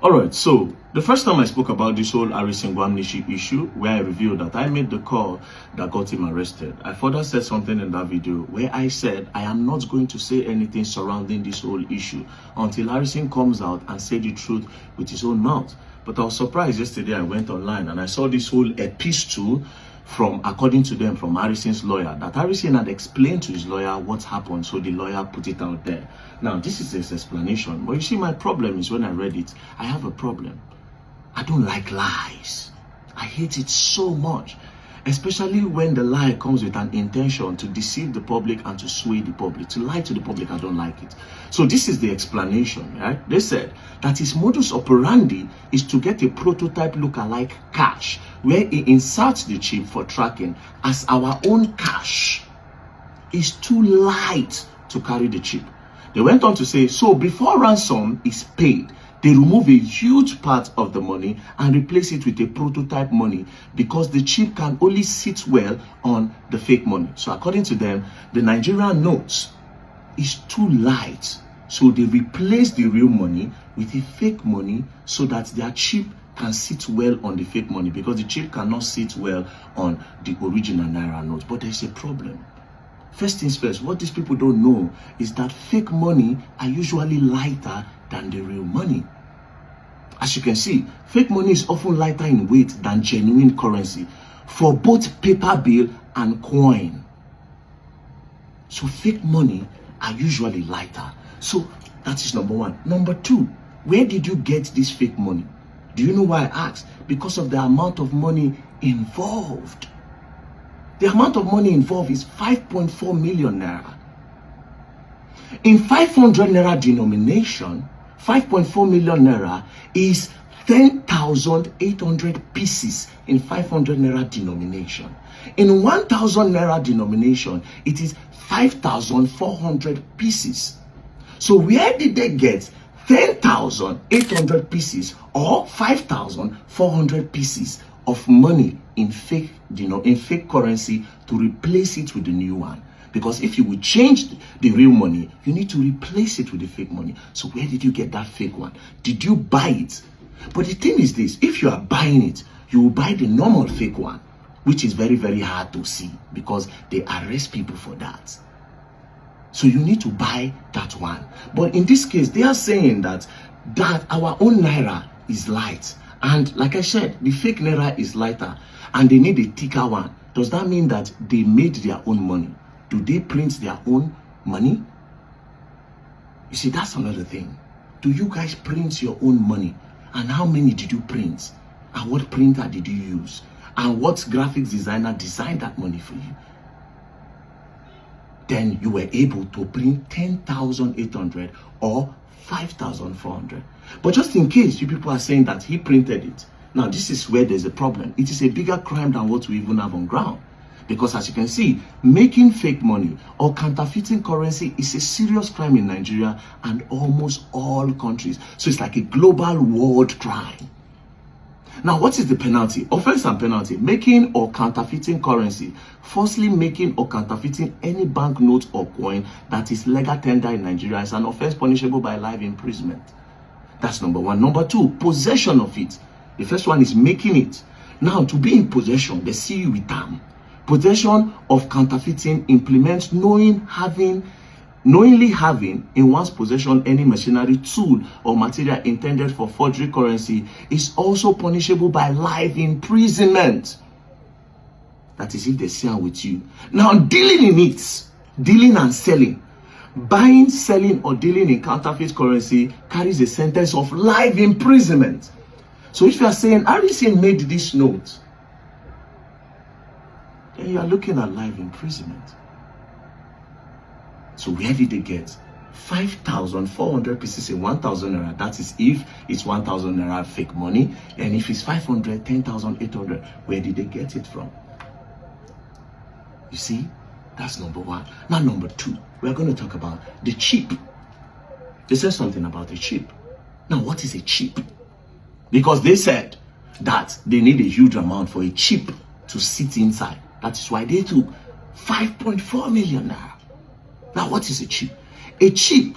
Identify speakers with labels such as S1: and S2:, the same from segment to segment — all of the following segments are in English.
S1: All right, so the first time I spoke about this whole Harrison Gwamnishi issue, where I revealed that I made the call that got him arrested, I further said something in that video where I said I am not going to say anything surrounding this whole issue until Harrison comes out and say the truth with his own mouth. But I was surprised yesterday. I went online and I saw this whole epistle from, according to them, from Harrison's lawyer, that Harrison had explained to his lawyer what happened, so the lawyer put it out there. Now, this is his explanation. But you see, my problem is when I read it, I have a problem. I don't like lies. I hate it so much, especially when the lie comes with an intention to deceive the public and to sway the public. To lie to the public, I don't like it. So this is the explanation, right? They said that his modus operandi is to get a prototype look-alike cash, where he inserts the chip for tracking as our own cash is too light to carry the chip. They went on to say, so before ransom is paid, they remove a huge part of the money and replace it with a prototype money because the chip can only sit well on the fake money. So according to them, the Nigerian notes is too light. So they replace the real money with the fake money so that their chip can sit well on the fake money, because the chip cannot sit well on the original Naira notes. But there's a problem. First things first, what these people don't know is that fake money are usually lighter than the real money. As you can see, fake money is often lighter in weight than genuine currency for both paper bill and coin. So fake money are usually lighter. So that is number one. Number two, where did you get this fake money? Do you know why I asked? Because of the amount of money involved. The amount of money involved is 5.4 million naira. In 500 naira denomination, 5.4 million naira is 10,800 pieces in 500 naira denomination. In 1,000 naira denomination, it is 5,400 pieces. So where did they get 10,800 pieces or 5,400 pieces of money in fake, in fake currency to replace it with the new one? Because if you will change the real money, you need to replace it with the fake money. So where did you get that fake one? Did you buy it? But the thing is this, if you are buying it, you will buy the normal fake one, which is very, very hard to see because they arrest people for that. So you need to buy that one. But in this case, they are saying that our own Naira is light. And like I said, the fake Naira is lighter and they need a thicker one. Does that mean that they made their own money? Do they print their own money? You see, that's another thing. Do you guys print your own money? And how many did you print? And what printer did you use? And what graphics designer designed that money for you? Then you were able to print 10,800 or 5,400. But just in case you people are saying that he printed it, now this is where there's a problem. It is a bigger crime than what we even have on ground. Because as you can see, making fake money or counterfeiting currency is a serious crime in Nigeria and almost all countries. So it's like a global world crime. Now, what is the penalty? Offense and penalty. Making or counterfeiting currency. Firstly, making or counterfeiting any banknote or coin that is legal tender in Nigeria is an offense punishable by life imprisonment. That's number one. Number two, possession of it. The first one is making it. Now, to be in possession, they see you with them. Possession of counterfeiting implements knowingly having in one's possession any machinery, tool, or material intended for forgery currency is also punishable by life imprisonment. That is if they share with you. Now, dealing in it, dealing and selling, buying, selling, or dealing in counterfeit currency carries a sentence of life imprisonment. So if you are saying, Harrison made this note, then you are looking at life imprisonment. So where did they get 5,400 pieces in 1,000 naira? That is if it's 1,000 naira fake money. And if it's 500, 10,800, where did they get it from? You see, that's number one. Now, number two, we're going to talk about the chip. They said something about the chip. Now, what is a chip? Because they said that they need a huge amount for a chip to sit inside. That is why they took 5.4 million naira. Now, what is a chip? A chip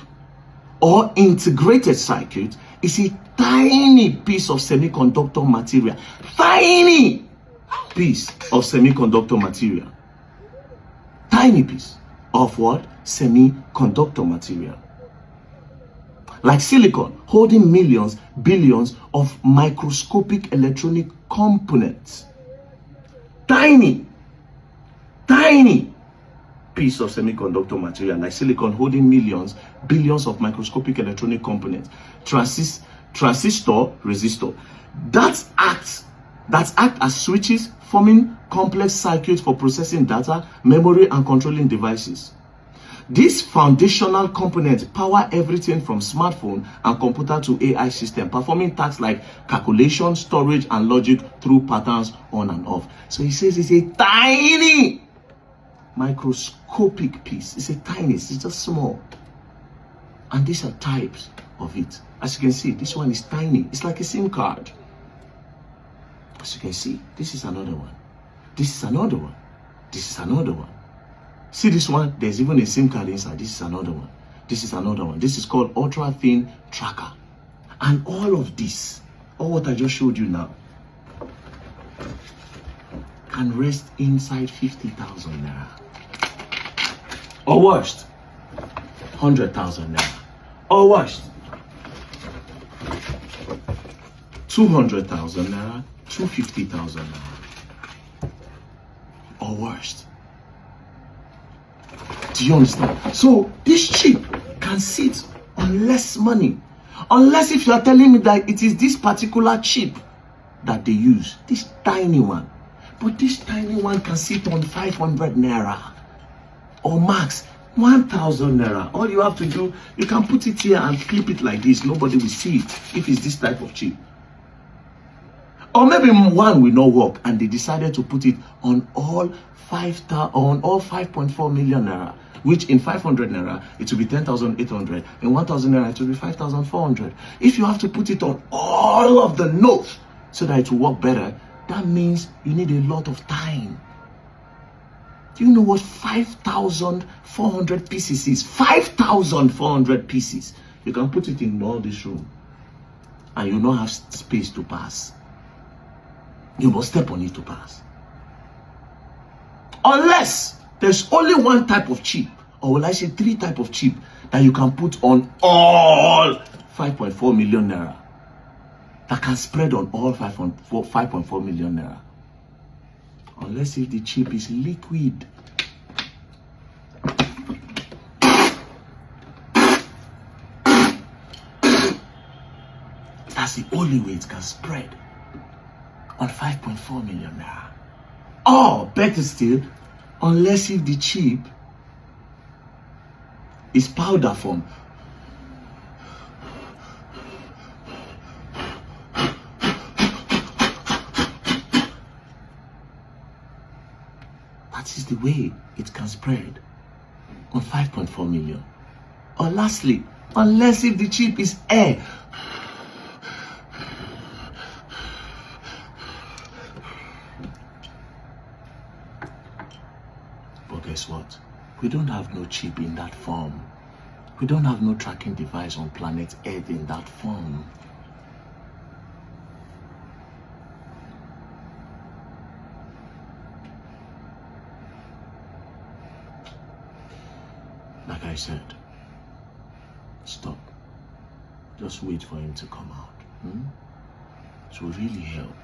S1: or integrated circuit is a tiny piece of semiconductor material. Tiny piece of semiconductor material. Tiny piece of what? Semiconductor material. Like silicon, holding millions, billions of microscopic electronic components. Tiny piece of semiconductor material, like silicon, holding millions, billions of microscopic electronic components. Transistor, resistor. That act as switches, forming complex circuits for processing data, memory, and controlling devices. These foundational components power everything from smartphone and computer to AI system, performing tasks like calculation, storage, and logic through patterns on and off. So he says it's a tiny microscopic piece. It's just small. And these are types of it. As you can see, this one is tiny. It's like a SIM card. As you can see, this is another one. This is another one. This is another one. See this one? There's even a SIM card inside. This is another one. This is another one. This is called ultra thin tracker. And all of this, all what I just showed you now, can rest inside 50,000 naira. Or worst, 100,000 naira. Or worst, 200,000 naira, 250,000 naira. Or worst. Do you understand? So this chip can sit on less money. Unless if you are telling me that it is this particular chip that they use, this tiny one. But this tiny one can sit on 500 naira or max 1,000 naira. All you have to do, you can put it here and clip it like this. Nobody will see it if it's this type of chip. Or maybe one will not work and they decided to put it on all 5.4 million naira, which in 500 naira it will be 10,800. In 1,000 naira it will be 5,400. If you have to put it on all of the nodes so that it will work better, that means you need a lot of time. Do you know what 5,400 pieces is? 5,400 pieces. You can put it in all this room and you don't have space to pass. You must step on it to pass. Unless there's only one type of chip, or will I say 3 types of chip that you can put on all 5.4 million naira. That can spread on all 5.4 million naira. Unless if the chip is liquid. That's the only way it can spread on 5.4 million naira. Or better still, unless if the chip is powder form. That is the way it can spread on 5.4 million. Or lastly, unless if the chip is air. But guess what? We don't have no chip in that form. We don't have no tracking device on planet Earth in that form. Like I said, stop. Just wait for him to come out. It will really help.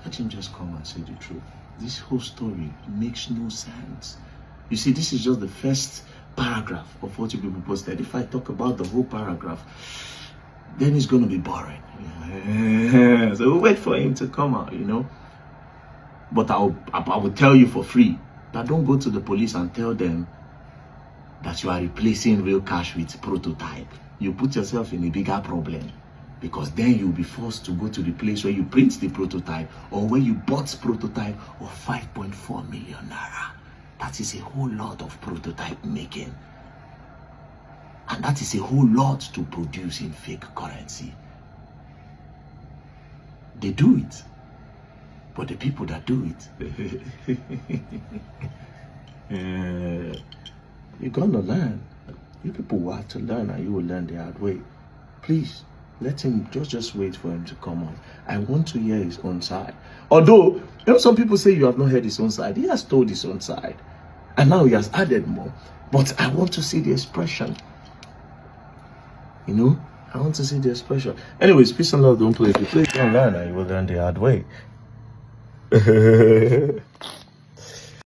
S1: Let him just come and say the truth. This whole story makes no sense. You see, this is just the first paragraph of what you people posted. If I talk about the whole paragraph, then it's going to be boring. Yeah. So we'll wait for him to come out, you know. But I will tell you for free that don't go to the police and tell them that you are replacing real cash with prototype. You put yourself in a bigger problem. Because then you'll be forced to go to the place where you print the prototype or where you bought prototype of 5.4 million naira. That is a whole lot of prototype making. And that is a whole lot to produce in fake currency. They do it. But the people that do it, you're gonna learn. You people will have to learn and you will learn the hard way. Please. Let him just wait for him to come on. I want to hear his own side. Although, some people say you have not heard his own side. He has told his own side. And now he has added more. But I want to see the expression. I want to see the expression. Anyways, peace and love. Don't play. If you play it online, you will learn the hard way.